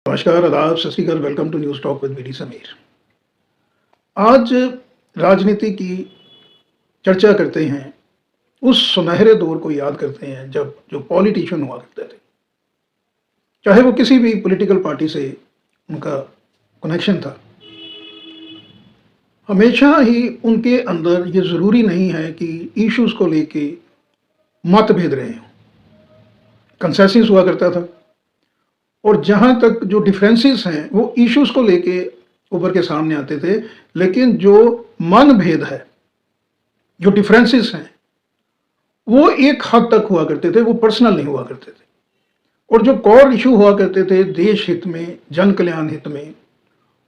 नमस्कार, आदाब, सत श्री अकाल, welcome to news talk with BD Sameer. आज राजनीति की चर्चा करते हैं, उस सुनहरे दौर को याद करते हैं जब जो पॉलिटिशियन हुआ करते थे, चाहे वो किसी भी पॉलिटिकल पार्टी से उनका कनेक्शन था। हमेशा ही उनके अंदर ये ज़रूरी नहीं है कि इश्यूज़ को लेके मतभेद रहे हों, कंसेंसस हुआ करता था। और जहाँ तक जो डिफरेंसेस हैं वो इश्यूज़ को लेके उभर के सामने आते थे, लेकिन जो मनभेद है, जो डिफरेंसेस हैं, वो एक हद तक हुआ करते थे, वो पर्सनल नहीं हुआ करते थे। और जो कोर इशू हुआ करते थे देश हित में, जन कल्याण हित में,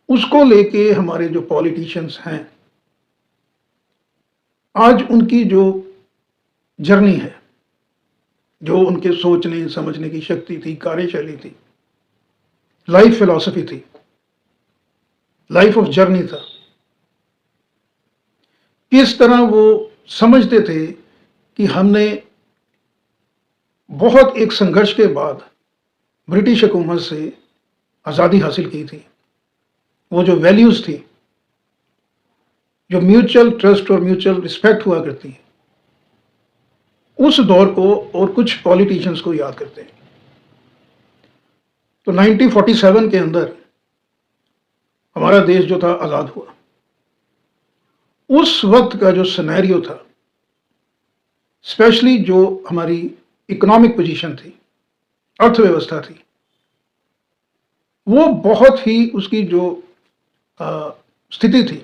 उसको लेके हमारे जो पॉलिटिशियंस हैं, आज उनकी जो जर्नी है, जो उनके सोचने समझने की शक्ति थी, कार्यशैली थी, लाइफ फिलॉसफी थी, लाइफ ऑफ जर्नी था, किस तरह वो समझते थे कि हमने बहुत एक संघर्ष के बाद ब्रिटिश हुकूमत से आज़ादी हासिल की थी। वो जो वैल्यूज़ थी, जो म्यूचुअल ट्रस्ट और म्यूचुअल रिस्पेक्ट हुआ करती है, उस दौर को और कुछ पॉलिटिशियंस को याद करते हैं। तो 1947 के अंदर हमारा देश जो था आज़ाद हुआ। उस वक्त का जो सिनेरियो था, स्पेशली जो हमारी इकोनॉमिक पोजीशन थी, अर्थव्यवस्था थी, वो बहुत ही उसकी जो स्थिति थी,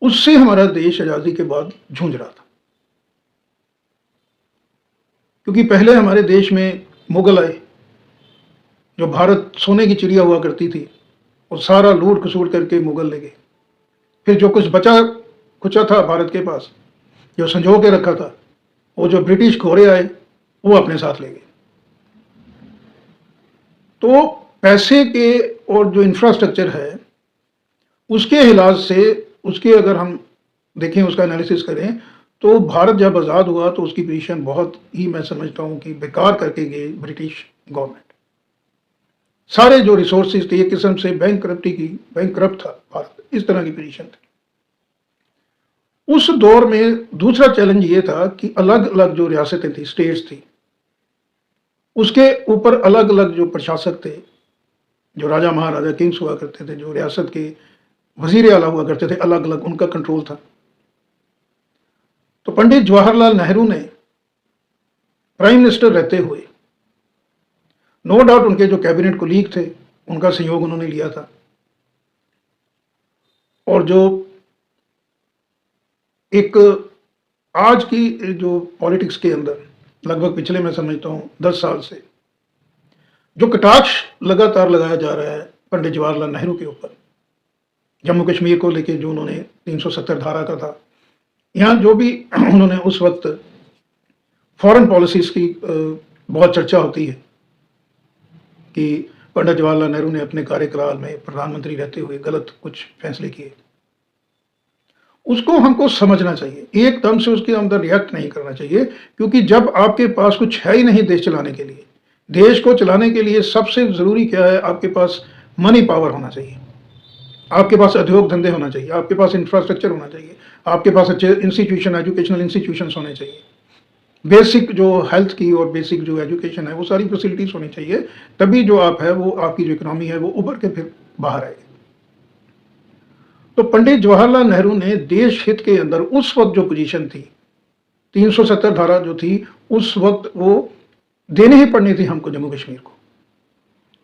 उससे हमारा देश आज़ादी के बाद जूझ रहा था। क्योंकि पहले हमारे देश में मुगल आए, जो भारत सोने की चिड़िया हुआ करती थी, और सारा लूट खसूट करके मुगल ले गए। फिर जो कुछ बचा कुचा था भारत के पास, जो संजो के रखा था, वो जो ब्रिटिश घोड़े आए वो अपने साथ ले गए। तो पैसे के और जो इंफ्रास्ट्रक्चर है उसके हिसाब से, उसके अगर हम देखें, उसका एनालिसिस करें, तो भारत जब आज़ाद हुआ तो उसकी पोजीशन बहुत ही, मैं समझता हूँ कि बेकार करके गई ब्रिटिश गवर्नमेंट। सारे जो रिसोर्सेज थे, एक किस्म से बैंक करप्ट था भारत, इस तरह की पोजीशन थी। उस दौर में दूसरा चैलेंज ये था कि अलग अलग जो रियासतें थी, स्टेट्स थी, उसके ऊपर अलग अलग जो प्रशासक थे, जो राजा महाराजा किंग्स हुआ करते थे, जो रियासत के वजीर आला हुआ करते थे, अलग अलग उनका कंट्रोल था। तो पंडित जवाहरलाल नेहरू ने प्राइम मिनिस्टर रहते हुए, नो डाउट उनके जो कैबिनेट कोलीग थे उनका सहयोग उन्होंने लिया था, और जो एक आज की जो पॉलिटिक्स के अंदर लगभग पिछले, मैं समझता हूँ 10 साल से जो कटाक्ष लगातार लगाया जा रहा है पंडित जवाहरलाल नेहरू के ऊपर, जम्मू कश्मीर को लेके जो उन्होंने 370 धारा का था, यहाँ जो भी उन्होंने उस वक्त फॉरेन पॉलिसीज़ की बहुत चर्चा होती है कि पंडित जवाहरलाल नेहरू ने अपने कार्यकाल में प्रधानमंत्री रहते हुए गलत कुछ फैसले किए, उसको हमको समझना चाहिए, एकदम से उसके अंदर रिएक्ट नहीं करना चाहिए। क्योंकि जब आपके पास कुछ है ही नहीं देश चलाने के लिए, देश को चलाने के लिए सबसे ज़रूरी क्या है, आपके पास मनी पावर होना चाहिए, आपके पास उद्योग धंधे होना चाहिए, आपके पास इंफ्रास्ट्रक्चर होना चाहिए, आपके पास अच्छे इंस्टीट्यूशन, एजुकेशनल इंस्टीट्यूशंस होने चाहिए, बेसिक जो हेल्थ की और बेसिक जो एजुकेशन है वो सारी फैसिलिटीज़ होनी चाहिए। तभी जो आप है वो, आपकी जो इकोनॉमी है वो उभर के फिर बाहर आएगी। तो पंडित जवाहरलाल नेहरू ने देश हित के अंदर उस वक्त जो पोजीशन थी, 370 धारा जो थी, उस वक्त वो देनी ही पड़नी थी हमको जम्मू कश्मीर को।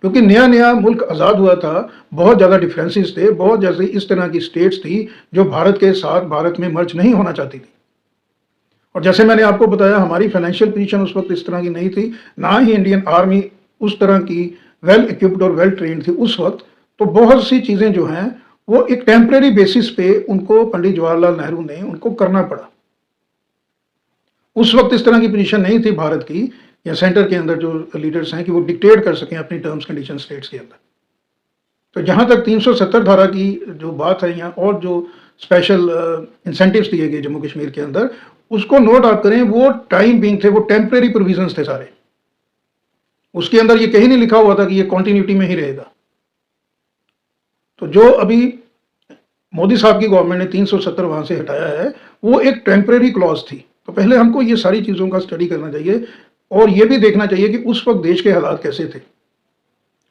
क्योंकि नया नया मुल्क आज़ाद हुआ था, बहुत ज़्यादा डिफरेंसेस थे, बहुत जैसे इस तरह की स्टेट्स थी जो भारत के साथ भारत में मर्ज नहीं होना चाहती थी। और जैसे मैंने आपको बताया, हमारी फाइनेंशियल पोजीशन उस वक्त इस तरह की नहीं थी, ना ही इंडियन आर्मी उस तरह की वेल इक्विप्ड और वेल ट्रेंड थी उस वक्त। तो बहुत सी चीज़ें जो हैं वो एक टेम्परेरी बेसिस पे उनको पंडित जवाहरलाल नेहरू ने उनको करना पड़ा। उस वक्त इस तरह की पोजीशन नहीं थी भारत की या सेंटर के अंदर जो लीडर्स हैं कि वो डिक्टेट कर सकें अपनी टर्म्स कंडीशन स्टेट्स के अंदर। तो जहाँ तक 370 धारा की जो बात है यहाँ, और जो स्पेशल इंसेंटिव्स दिए गए जम्मू कश्मीर के अंदर, उसको नोट आप करें, वो टाइम बीइंग थे, वो टेम्परेरी प्रोविजंस थे सारे। उसके अंदर ये कहीं नहीं लिखा हुआ था कि ये कॉन्टिन्यूटी में ही रहेगा। तो जो अभी मोदी साहब की गवर्नमेंट ने 370 वहां से हटाया है, वो एक टेम्परेरी क्लॉज थी। तो पहले हमको ये सारी चीज़ों का स्टडी करना चाहिए और ये भी देखना चाहिए कि उस वक्त देश के हालात कैसे थे।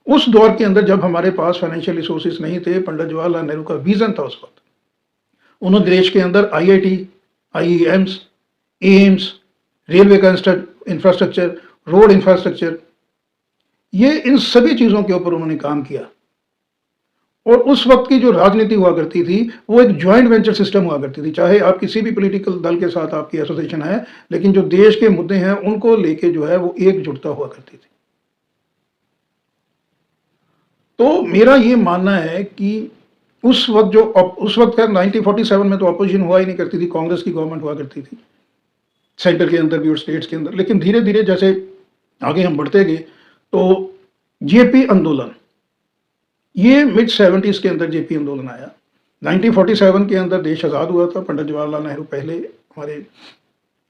उस दौर के अंदर जब हमारे पास फाइनेंशियल रिसोर्सेज नहीं थे, पंडित जवाहरलाल नेहरू का विजन था उस वक्त। उन्होंने देश के अंदर आईआईटी, आईईएम्स, एम्स, रेलवे का इंफ्रास्ट्रक्चर, रोड इंफ्रास्ट्रक्चर, ये इन सभी चीज़ों के ऊपर उन्होंने काम किया। और उस वक्त की जो राजनीति हुआ करती थी, वो एक ज्वाइंट वेंचर सिस्टम हुआ करती थी। चाहे आप किसी भी पॉलिटिकल दल के साथ आपकी एसोसिएशन है, लेकिन जो देश के मुद्दे हैं उनको लेके जो है वो एकजुटता हुआ करती थी। तो मेरा ये मानना है कि उस वक्त का 1947 में तो अपोजिशन हुआ ही नहीं करती थी, कांग्रेस की गवर्नमेंट हुआ करती थी सेंटर के अंदर भी और स्टेट्स के अंदर। लेकिन धीरे धीरे जैसे आगे हम बढ़ते गए तो जेपी आंदोलन, ये मिड 70s के अंदर जेपी आंदोलन आया। 1947 के अंदर देश आज़ाद हुआ था। पंडित जवाहरलाल नेहरू पहले हमारे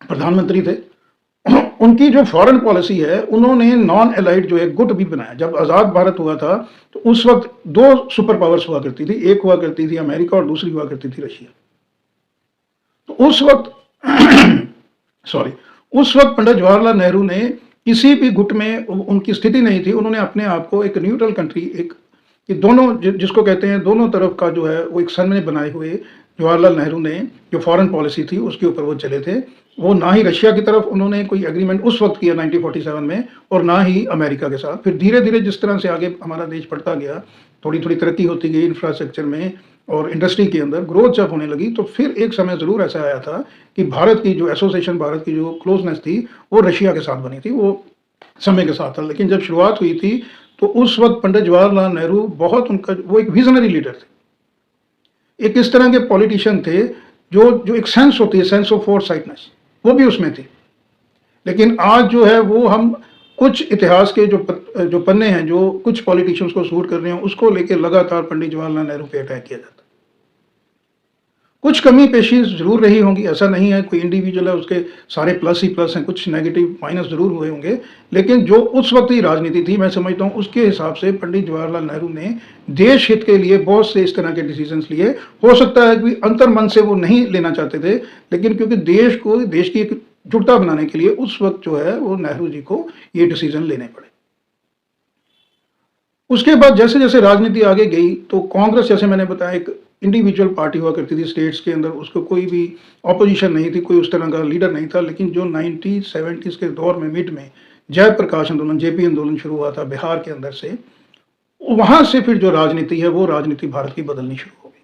प्रधानमंत्री थे। उनकी जो फॉरेन पॉलिसी है, उन्होंने नॉन एलाइड जो एक गुट भी बनाया। जब आज़ाद भारत हुआ था तो उस वक्त दो सुपर पावर्स हुआ करती थी, एक हुआ करती थी अमेरिका और दूसरी हुआ करती थी रशिया। तो उस वक्त उस वक्त पंडित जवाहरलाल नेहरू ने किसी भी गुट में उनकी स्थिति नहीं थी। उन्होंने अपने आप को एक न्यूट्रल कंट्री, एक कि दोनों जिसको कहते हैं दोनों तरफ का जो है वो एक सन में बनाए हुए जवाहरलाल नेहरू ने जो फॉरेन पॉलिसी थी उसके ऊपर वो चले थे। वो ना ही रशिया की तरफ उन्होंने कोई एग्रीमेंट उस वक्त किया 1947 में, और ना ही अमेरिका के साथ। फिर धीरे धीरे जिस तरह से आगे हमारा देश बढ़ता गया, थोड़ी थोड़ी तरक्की होती गई इंफ्रास्ट्रक्चर में और इंडस्ट्री के अंदर ग्रोथ जब होने लगी, तो फिर एक समय ज़रूर ऐसा आया था कि भारत की जो एसोसिएशन, भारत की जो क्लोजनेस थी वो रशिया के साथ बनी थी, वो समय के साथ था। लेकिन जब शुरुआत हुई थी तो उस वक्त पंडित जवाहरलाल नेहरू बहुत उनका वो एक विजनरी लीडर थे, एक इस तरह के पॉलिटिशियन थे जो जो एक सेंस होती है, सेंस ऑफ फोरसाइटनेस, वो भी उसमें थी। लेकिन आज जो है वो हम कुछ इतिहास के जो पन्ने हैं, जो कुछ पॉलिटिशियंस को सूट कर रहे हैं, उसको लेकर लगातार पंडित जवाहरलाल नेहरू पे अटैक किया जाता है। कुछ कमी पेशी जरूर रही होंगी, ऐसा नहीं है, कोई इंडिविजुअल है उसके सारे प्लस ही प्लस हैं, कुछ नेगेटिव माइनस जरूर हुए होंगे। लेकिन जो उस वक्त की राजनीति थी, मैं समझता हूँ उसके हिसाब से पंडित जवाहरलाल नेहरू ने देश हित के लिए बहुत से इस तरह के डिसीजंस लिए। हो सकता है कि अंतर्मन से वो नहीं लेना चाहते थे, लेकिन क्योंकि देश की एक जुटता बनाने के लिए उस वक्त जो है वो नेहरू जी को ये डिसीजन लेने पड़े। उसके बाद जैसे जैसे राजनीति आगे गई तो कांग्रेस, जैसे मैंने बताया, एक इंडिविजुअल पार्टी हुआ करती थी स्टेट्स के अंदर, उसको कोई भी ऑपोजिशन नहीं थी, कोई उस तरह का लीडर नहीं था। लेकिन जो 1970s के दौर में मिड में जयप्रकाश आंदोलन, जेपी आंदोलन शुरू हुआ था बिहार के अंदर से, वहां से फिर जो राजनीति है वो राजनीति भारत की बदलनी शुरू हो गई।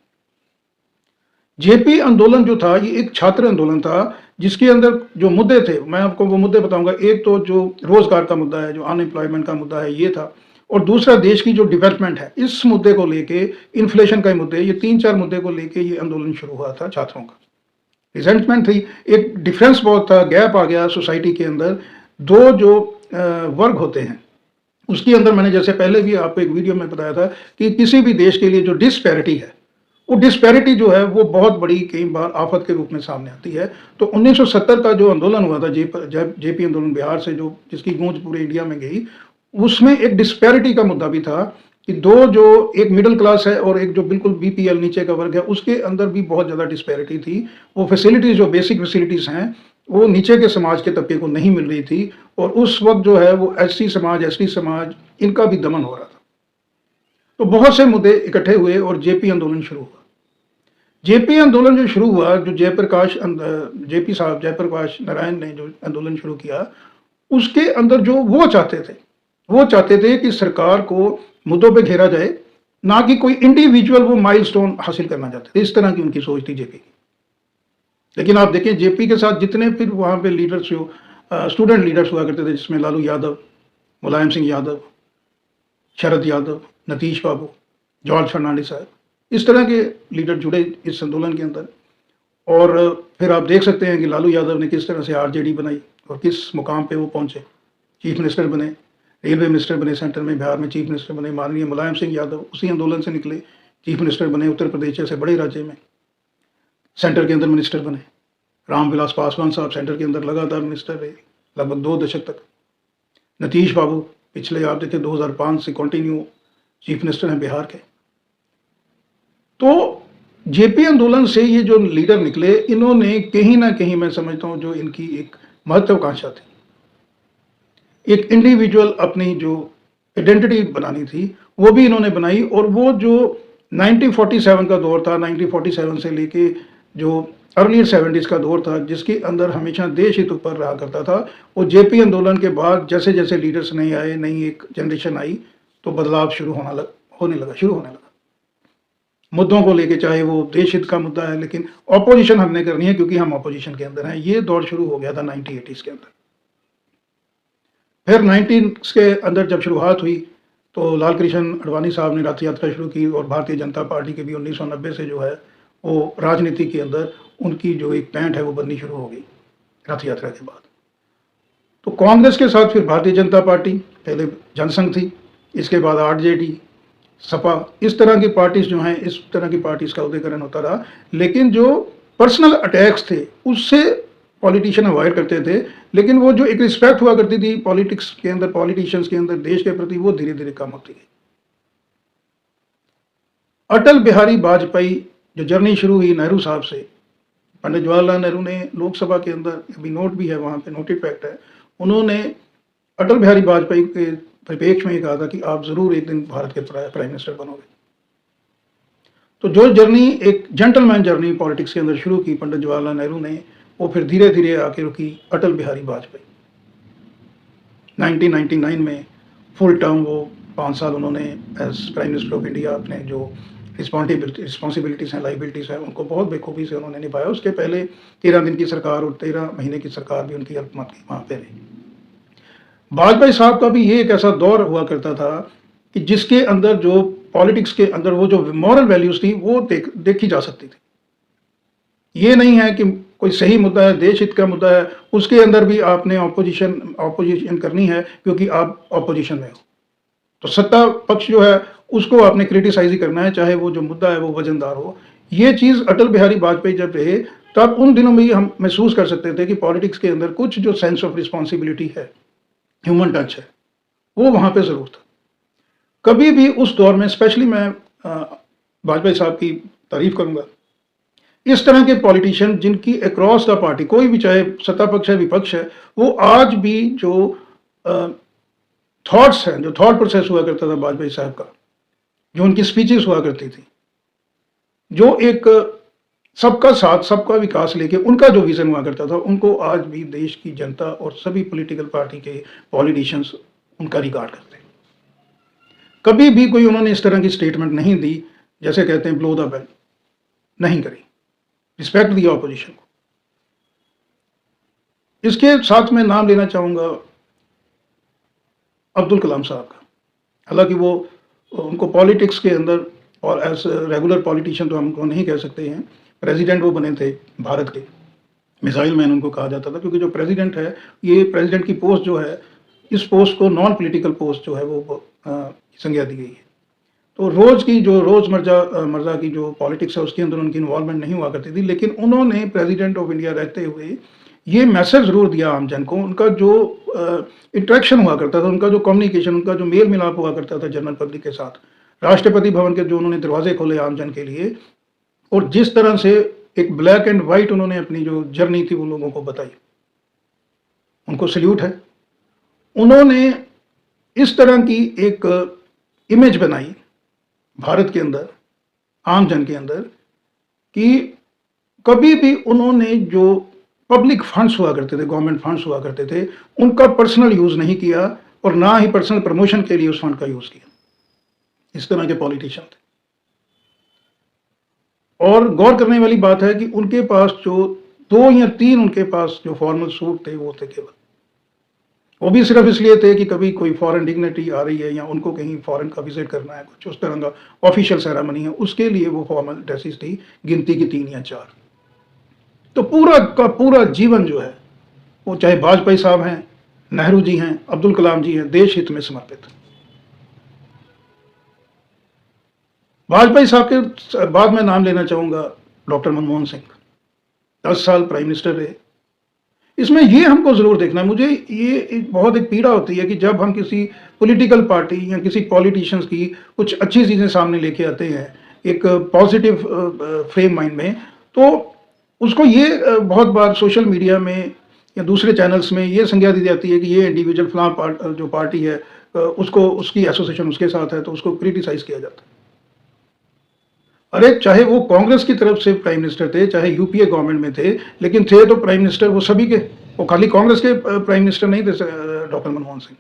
जेपी आंदोलन जो था ये एक छात्र आंदोलन था, जिसके अंदर जो मुद्दे थे, मैं आपको वो मुद्दे बताऊंगा। एक तो जो रोजगार का मुद्दा है, जो अनएम्प्लॉयमेंट का मुद्दा है, ये था। और दूसरा देश की जो डेवलपमेंट है, इस मुद्दे को लेके, इन्फ्लेशन का मुद्दे, ये 3-4 मुद्दे को लेके ये आंदोलन शुरू हुआ था छात्रों का। रिजेंटमेंट थी, एक डिफरेंस बहुत था, गैप आ गया सोसाइटी के अंदर। दो जो वर्ग होते हैं उसके अंदर, मैंने जैसे पहले भी आपको एक वीडियो में बताया था कि किसी भी देश के लिए जो डिस्पैरिटी है, वो डिस्पैरिटी जो है वो बहुत बड़ी कई बार आफत के रूप में सामने आती है। तो 1970 का जो आंदोलन हुआ था, जेपी आंदोलन बिहार से, जो जिसकी गूंज पूरे इंडिया में गई, उसमें एक डिस्पैरिटी का मुद्दा भी था कि दो जो एक मिडिल क्लास है और एक जो बिल्कुल बीपीएल नीचे का वर्ग है, उसके अंदर भी बहुत ज़्यादा डिस्पैरिटी थी। वो फैसिलिटीज़, जो बेसिक फैसिलिटीज़ हैं, वो नीचे के समाज के तबके को नहीं मिल रही थी। और उस वक्त जो है वो एससी समाज, एसटी समाज, इनका भी दमन हो रहा था। तो बहुत से मुद्दे इकट्ठे हुए और जेपी आंदोलन शुरू हुआ। जेपी आंदोलन जो शुरू हुआ, जो जेपी साहब, जयप्रकाश नारायण ने जो आंदोलन शुरू किया, उसके अंदर जो वो चाहते थे कि सरकार को मुद्दों पे घेरा जाए, ना कि कोई इंडिविजुअल वो माइलस्टोन हासिल करना चाहते थे। इस तरह की उनकी सोच थी जेपी की। लेकिन आप देखें, जेपी के साथ जितने फिर वहाँ पे लीडर्स, जो स्टूडेंट लीडर्स हुआ करते थे, जिसमें लालू यादव, मुलायम सिंह यादव, शरद यादव, नीतीश बाबू, जॉर्ज फर्नांडिस साहब, इस तरह के लीडर जुड़े इस आंदोलन के अंदर। और फिर आप देख सकते हैं कि लालू यादव ने किस तरह से आरजेडी बनाई और किस मुकाम पे वो पहुंचे, चीफ मिनिस्टर बने, रेलवे मिनिस्टर बने सेंटर में, बिहार में चीफ मिनिस्टर बने। माननीय मुलायम सिंह यादव उसी आंदोलन से निकले, चीफ मिनिस्टर बने, उत्तर प्रदेश जैसे बड़े राज्य में सेंटर के अंदर मिनिस्टर बने। रामविलास पासवान साहब सेंटर के अंदर लगातार मिनिस्टर रहे लगभग 2 दशक तक। नीतीश बाबू पिछले आप देखिए 2005 से कंटिन्यू चीफ मिनिस्टर हैं बिहार के। तो जेपी आंदोलन से ये जो लीडर निकले, इन्होंने कहीं ना कहीं मैं समझता हूँ जो इनकी एक महत्वाकांक्षा थी, एक इंडिविजुअल अपनी जो आइडेंटिटी बनानी थी वो भी इन्होंने बनाई। और वो जो 1947 का दौर था, 1947 से लेके जो अर्ली 70s का दौर था, जिसके अंदर हमेशा देश हित ऊपर रहा करता था, वो जेपी आंदोलन के बाद जैसे जैसे लीडर्स नहीं आए, नई एक जनरेशन आई, तो बदलाव शुरू होने लगा मुद्दों को लेके। चाहे वो देश हित का मुद्दा है, लेकिन ऑपोजिशन हमने करनी है क्योंकि हम ऑपोजिशन के अंदर हैं। ये दौर शुरू हो गया था 1980s के अंदर। फिर 19 के अंदर जब शुरुआत हुई तो लाल कृष्ण आडवाणी साहब ने रथ यात्रा शुरू की, और भारतीय जनता पार्टी के भी 1990 से जो है वो राजनीति के अंदर उनकी जो एक पैंठ है वो बननी शुरू हो गई रथ यात्रा के बाद। तो कांग्रेस के साथ फिर भारतीय जनता पार्टी, पहले जनसंघ थी, इसके बाद आरजेडी, सपा, इस तरह की पार्टीज जो हैं, इस तरह की पार्टीज का उदयकरण होता रहा। लेकिन जो पर्सनल अटैक्स थे उससे पॉलिटिशियन अवॉइड करते थे, लेकिन वो जो एक रिस्पेक्ट हुआ करती थी पॉलिटिक्स के अंदर, पॉलिटिशियंस के अंदर देश के प्रति, वो धीरे धीरे कम होती गई। अटल बिहारी वाजपेयी जो जर्नी शुरू हुई नेहरू साहब से, पंडित जवाहरलाल नेहरू ने लोकसभा के अंदर, अभी नोट भी है वहाँ पे, नोटेड फैक्ट है, उन्होंने अटल बिहारी वाजपेयी के परिप्रेक्ष्य में ये कहा था कि आप जरूर एक दिन भारत के प्राइम मिनिस्टर बनोगे। तो जो जर्नी, एक जेंटलमैन जर्नी पॉलिटिक्स के अंदर शुरू की पंडित जवाहरलाल नेहरू ने, वो फिर धीरे धीरे आके रुकी अटल बिहारी वाजपेयी। 1999 में फुल टर्म वो 5 साल उन्होंने as prime minister of India अपने जो रिस्पॉन्सिबिलिटीज़ हैं, लाइबिलिटीज़ हैं, उनको बहुत बेखूबी से उन्होंने निभाया। उसके पहले 13 दिन की सरकार और 13 महीने की सरकार भी उनकी अल्पमत की वहाँ पे रही। वाजपेयी साहब का भी ये एक ऐसा दौर हुआ करता था कि जिसके अंदर जो पॉलिटिक्स के अंदर वो जो मॉरल वैल्यूज थी वो देखी जा सकती थी। ये नहीं है कि कोई सही मुद्दा है, देश हित का मुद्दा है, उसके अंदर भी आपने ऑपोजिशन करनी है क्योंकि आप ऑपोजिशन में हो। तो सत्ता पक्ष जो है उसको आपने क्रिटिसाइज ही करना है, चाहे वो जो मुद्दा है वो वजनदार हो। ये चीज़ अटल बिहारी वाजपेयी जब रहे, तब उन दिनों में ही हम महसूस कर सकते थे कि पॉलिटिक्स के अंदर कुछ जो सेंस ऑफ रिस्पॉन्सिबिलिटी है, ह्यूमन टच है, वो वहाँ पे ज़रूर था। कभी भी उस दौर में, स्पेशली मैं वाजपेयी साहब की तारीफ करूँगा, इस तरह के पॉलिटिशियन जिनकी अक्रॉस द पार्टी, कोई भी चाहे सत्ता पक्ष है विपक्ष है, वो आज भी जो थॉट्स हैं, जो थॉट प्रोसेस हुआ करता था वाजपेयी साहब का, जो उनकी स्पीचेस हुआ करती थी, जो एक सबका साथ सबका विकास लेके उनका जो विजन हुआ करता था, उनको आज भी देश की जनता और सभी पॉलिटिकल पार्टी के पॉलिटिशियंस उनका रिगार्ड करते हैं। कभी भी कोई उन्होंने इस तरह की स्टेटमेंट नहीं दी, जैसे कहते हैं ब्लो द बेल, नहीं करी, रिस्पेक्ट दी ऑपोजिशन को। इसके साथ मैं नाम लेना चाहूँगा अब्दुल कलाम साहब का। हालांकि वो उनको पॉलिटिक्स के अंदर और एज रेगुलर पॉलिटिशियन तो हम उनको नहीं कह सकते हैं, प्रेसिडेंट वो बने थे भारत के, मिसाइल मैन उनको कहा जाता था, क्योंकि जो प्रेसिडेंट है, ये प्रेसिडेंट की पोस्ट जो है, इस पोस्ट को नॉन पॉलिटिकल पोस्ट जो है वो संज्ञा दी गई है। तो रोज़ की जो रोज़मर्रा की जो पॉलिटिक्स है उसके अंदर उनकी इन्वॉल्वमेंट नहीं हुआ करती थी, लेकिन उन्होंने प्रेसिडेंट ऑफ इंडिया रहते हुए ये मैसेज ज़रूर दिया आम जन को। उनका जो इंटरेक्शन हुआ करता था, उनका जो कम्युनिकेशन, उनका जो मेल मिलाप हुआ करता था जनरल पब्लिक के साथ, राष्ट्रपति भवन के जो उन्होंने दरवाजे खोले आम जन के लिए, और जिस तरह से एक ब्लैक एंड वाइट उन्होंने अपनी जो जर्नी थी वो लोगों को बताई, उनको सल्यूट है। उन्होंने इस तरह की एक इमेज बनाई भारत के अंदर, आम जन के अंदर, कि कभी भी उन्होंने जो पब्लिक फंड्स हुआ करते थे, गवर्नमेंट फंड्स हुआ करते थे, उनका पर्सनल यूज़ नहीं किया और ना ही पर्सनल प्रमोशन के लिए उस फंड का यूज़ किया। इस तरह के पॉलिटिशियन थे। और गौर करने वाली बात है कि उनके पास जो 2 या 3 उनके पास जो फॉर्मल सूट थे वो थे केवल, वो भी सिर्फ इसलिए थे कि कभी कोई फॉरेन डिग्निटी आ रही है या उनको कहीं फॉरेन का विजिट करना है, कुछ उस तरह का ऑफिशियल सेरेमनी है, उसके लिए वो फॉर्मल ड्रेसेस थी, गिनती की 3 या 4। तो पूरा का पूरा जीवन जो है वो, चाहे वाजपेयी साहब हैं, नेहरू जी हैं, अब्दुल कलाम जी हैं, देश हित में समर्पित। वाजपेयी साहब के बाद मैं नाम लेना चाहूँगा डॉक्टर मनमोहन सिंह। 10 साल प्राइम मिनिस्टर रहे। इसमें ये हमको ज़रूर देखना है, मुझे ये एक बहुत एक पीड़ा होती है कि जब हम किसी पॉलिटिकल पार्टी या किसी पॉलिटिशियंस की कुछ अच्छी चीज़ें सामने लेके आते हैं, एक पॉजिटिव फ्रेम माइंड में, तो उसको ये बहुत बार सोशल मीडिया में या दूसरे चैनल्स में ये संज्ञा दी जाती है कि ये इंडिविजुअल फलां जो पार्टी है, उसको उसकी एसोसिएशन उसके साथ है, तो उसको क्रिटिसाइज़ किया जाता है। अरे चाहे वो कांग्रेस की तरफ से प्राइम मिनिस्टर थे, चाहे यूपीए गवर्नमेंट में थे, लेकिन थे तो प्राइम मिनिस्टर वो सभी के, वो खाली कांग्रेस के प्राइम मिनिस्टर नहीं थे डॉक्टर मनमोहन सिंह।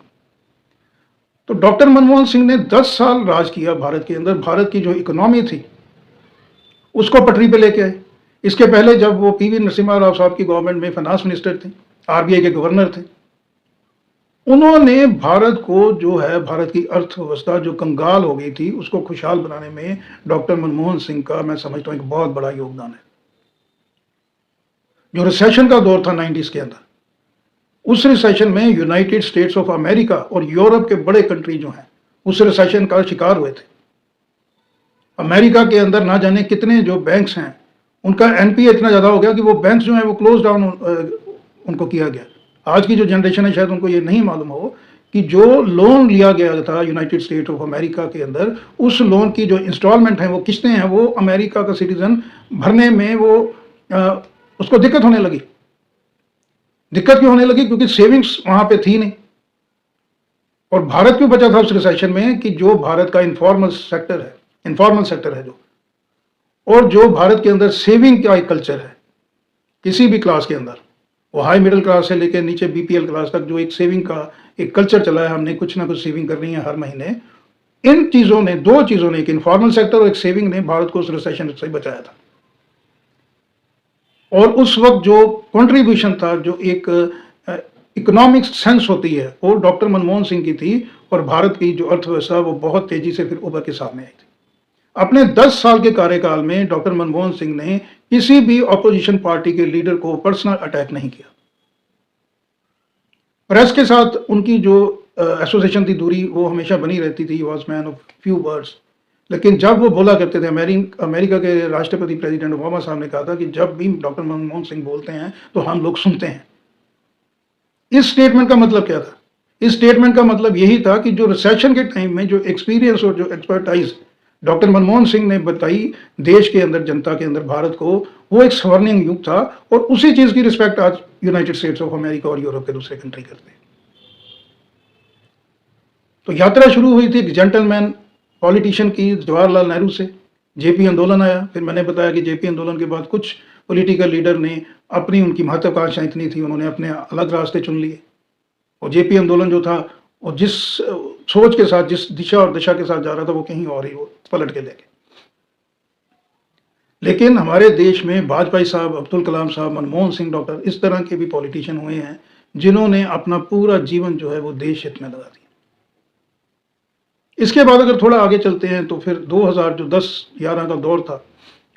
तो डॉक्टर मनमोहन सिंह ने 10 साल राज किया भारत के अंदर, भारत की जो इकोनॉमी थी उसको पटरी पे लेके आए। इसके पहले जब वो पीवी नरसिम्हा राव साहब की गवर्नमेंट में फाइनेंस मिनिस्टर थे, आरबीआई के गवर्नर थे, उन्होंने भारत को जो है, भारत की अर्थव्यवस्था जो कंगाल हो गई थी उसको खुशहाल बनाने में डॉक्टर मनमोहन सिंह का मैं समझता हूँ एक बहुत बड़ा योगदान है। जो रिसेशन का दौर था 90s के अंदर, उस रिसेशन में यूनाइटेड स्टेट्स ऑफ अमेरिका और यूरोप के बड़े कंट्री जो हैं उस रिसेशन का शिकार हुए थे। अमेरिका के अंदर ना जाने कितने जो बैंक्स हैं उनका एनपीए इतना ज़्यादा हो गया कि वो बैंक्स जो हैं वो क्लोज डाउन उनको किया गया। आज की जो जनरेशन है शायद उनको ये नहीं मालूम हो कि जो लोन लिया गया था यूनाइटेड स्टेट ऑफ अमेरिका के अंदर, उस लोन की जो इंस्टॉलमेंट है, वो किस्तें हैं, वो अमेरिका का सिटीजन भरने में वो उसको दिक्कत होने लगी। दिक्कत क्यों होने लगी? क्योंकि सेविंग्स वहां पे थी नहीं। और भारत क्यों बचा था उस रिसेशन में? कि जो भारत का इनफॉर्मल सेक्टर है जो, और जो भारत के अंदर सेविंग का एक कल्चर है किसी भी क्लास के अंदर, वो हाई मिडिल क्लास से लेकर नीचे बीपीएल क्लास तक जो एक सेविंग का एक कल्चर चला है, हमने कुछ ना कुछ सेविंग करनी है हर महीने। इन चीजों ने, दो चीजों ने, एक इनफॉर्मल सेक्टर और एक सेविंग ने भारत को उस रिसेशन से बचाया था। और उस वक्त जो कंट्रीब्यूशन था, जो एक इकोनॉमिक सेंस होती है, वो डॉक्टर मनमोहन सिंह की थी, और भारत की जो अर्थव्यवस्था वो बहुत तेजी से फिर उभर के सामने आई थी। अपने 10 साल के कार्यकाल में डॉक्टर मनमोहन सिंह ने किसी भी ऑपोजिशन पार्टी के लीडर को पर्सनल अटैक नहीं किया। प्रेस के साथ उनकी जो एसोसिएशन थी, दूरी वो हमेशा बनी रहती थी, was man of few words. लेकिन जब वो बोला करते थे, अमेरिका के राष्ट्रपति प्रेसिडेंट ओबामा साहब ने कहा था कि जब भी डॉक्टर मनमोहन सिंह बोलते हैं तो हम लोग सुनते हैं। इस स्टेटमेंट का मतलब क्या था? इस स्टेटमेंट का मतलब यही था कि जो रिसेशन के टाइम में जो एक्सपीरियंस और जो एक्सपर्टाइज डॉक्टर मनमोहन सिंह ने बताई देश के अंदर, जनता के अंदर, भारत को, वो एक स्वर्णिम युग था। और उसी चीज की रिस्पेक्ट आज यूनाइटेड स्टेट्स ऑफ अमेरिका और यूरोप के दूसरे कंट्री करते हैं। तो यात्रा शुरू हुई थी जेंटलमैन पॉलिटिशियन की, जवाहरलाल नेहरू से। जेपी आंदोलन आया, फिर मैंने बताया कि जेपी आंदोलन के बाद कुछ पॉलिटिकल लीडर ने अपनी, उनकी महत्वाकांक्षा इतनी थी, उन्होंने अपने अलग रास्ते चुन लिए। और जेपी आंदोलन जो था, और जिस सोच के साथ, जिस दिशा और दिशा के साथ जा रहा था, वो कहीं और ही वो पलट के ले गए। लेकिन हमारे देश में वाजपेयी साहब, अब्दुल कलाम साहब, मनमोहन सिंह, डॉक्टर, इस तरह के भी पॉलिटिशियन हुए हैं जिन्होंने अपना पूरा जीवन जो है वो देश हित में लगा दिया। इसके बाद अगर थोड़ा आगे चलते हैं तो फिर 2000 जो 10-11 का दौर था,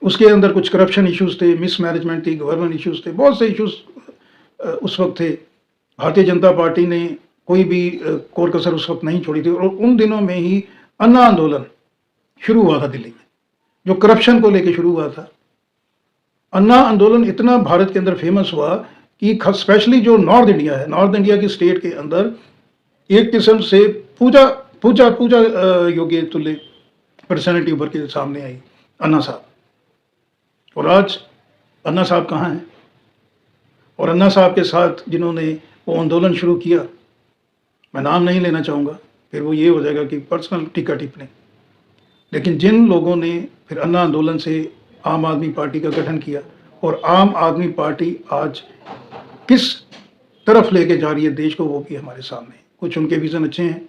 उसके अंदर कुछ करप्शन इश्यूज थे, मिसमैनेजमेंट थी, गवर्नमेंट इश्यूज थे, बहुत से इश्यूज उस वक्त थे। भारतीय जनता पार्टी ने कोई भी कोर कसर उस वक्त नहीं छोड़ी थी। और उन दिनों में ही अन्ना आंदोलन शुरू हुआ था दिल्ली में, जो करप्शन को लेकर शुरू हुआ था। अन्ना आंदोलन इतना भारत के अंदर फेमस हुआ कि स्पेशली जो नॉर्थ इंडिया है, नॉर्थ इंडिया की स्टेट के अंदर एक किस्म से पूजा पूजा पूजा योग्य तुल्य पर्सनैलिटी उभर के सामने आई, अन्ना साहब। और आज अन्ना साहब कहाँ हैं? और अन्ना साहब के साथ जिन्होंने वो आंदोलन शुरू किया, मैं नाम नहीं लेना चाहूँगा, फिर वो ये हो जाएगा कि पर्सनल टीका टिप्पणी। लेकिन जिन लोगों ने फिर अन्ना आंदोलन से आम आदमी पार्टी का गठन किया, और आम आदमी पार्टी आज किस तरफ लेके जा रही है देश को, वो भी हमारे सामने। कुछ उनके विजन अच्छे हैं,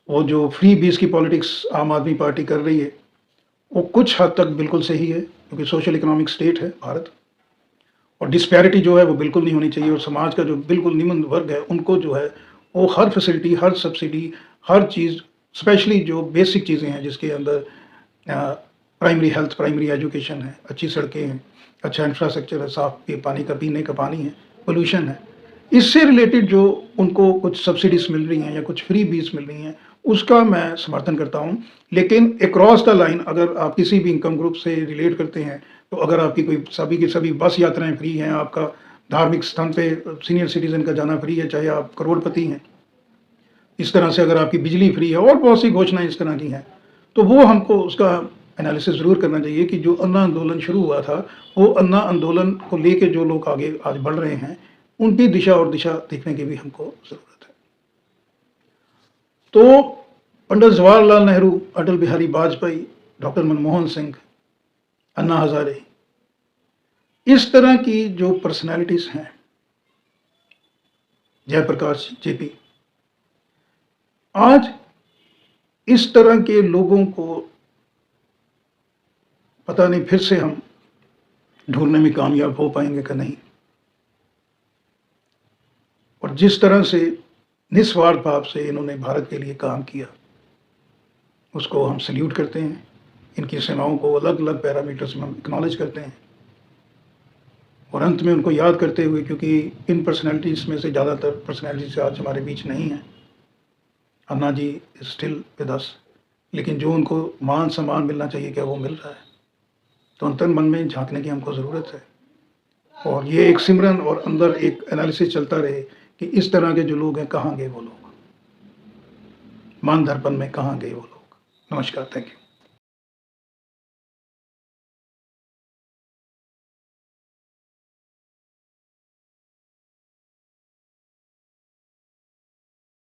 वो जो फ्री बीस की पॉलिटिक्स आम आदमी पार्टी कर रही है वो कुछ हद तक बिल्कुल सही है, क्योंकि सोशल इकोनॉमिक स्टेट है भारत, और डिस्पैरिटी जो है वो बिल्कुल नहीं होनी चाहिए। और समाज का जो बिल्कुल निम्न वर्ग है उनको जो है वो हर फैसिलिटी, हर सब्सिडी, हर चीज़, स्पेशली जो बेसिक चीज़ें हैं जिसके अंदर प्राइमरी हेल्थ, प्राइमरी एजुकेशन है, अच्छी सड़कें हैं, अच्छा इंफ्रास्ट्रक्चर है, साफ पानी का, पीने का पानी है, पोल्यूशन है, इससे रिलेटेड जो उनको कुछ सब्सिडीज मिल रही हैं या कुछ फ्री बीज मिल रही हैं, उसका मैं समर्थन करता हूं। लेकिन अक्रॉस द लाइन अगर आप किसी भी इनकम ग्रुप से रिलेट करते हैं, तो अगर आपकी कोई सभी की सभी बस यात्राएं फ्री हैं, आपका धार्मिक स्थान पे सीनियर सिटीज़न का जाना फ्री है, चाहे आप करोड़पति हैं। इस तरह से अगर आपकी बिजली फ्री है और बहुत सी घोषणाएँ इस तरह की हैं, तो वो हमको उसका एनालिसिस ज़रूर करना चाहिए कि जो अन्ना आंदोलन शुरू हुआ था, वो अन्ना आंदोलन को लेके जो लोग आगे आज बढ़ रहे हैं, उनकी दिशा और दिशा देखने की भी हमको ज़रूरत है। तो पंडित जवाहरलाल नेहरू, अटल बिहारी वाजपेयी, डॉक्टर मनमोहन सिंह, अन्ना हज़ारे, इस तरह की जो पर्सनैलिटीज़ हैं, जयप्रकाश जेपी, आज इस तरह के लोगों को पता नहीं फिर से हम ढूँढने में कामयाब हो पाएँगे कि नहीं। और जिस तरह से निस्वार्थ भाव से इन्होंने भारत के लिए काम किया, उसको हम सैल्यूट करते हैं। इनकी सेवाओं को अलग-अलग पैरामीटर्स में हम एक्नॉलेज करते हैं। और अंत में उनको याद करते हुए, क्योंकि इन पर्सनैलिटीज़ में से ज़्यादातर पर्सनैलिटीज़ आज हमारे बीच नहीं हैं। अन्ना जी इज़ स्टिल विद अस, लेकिन जो उनको मान-सम्मान मिलना चाहिए, क्या वो मिल रहा है? तो अंतर्मन मन में झाँकने की हमको ज़रूरत है। और ये एक सिमरन और अंदर एक एनालिसिस चलता रहे कि इस तरह के जो लोग हैं, कहाँ गए वो लोग? मान दर्पण में कहाँ गए वो लोग? नमस्कार, थैंक यू।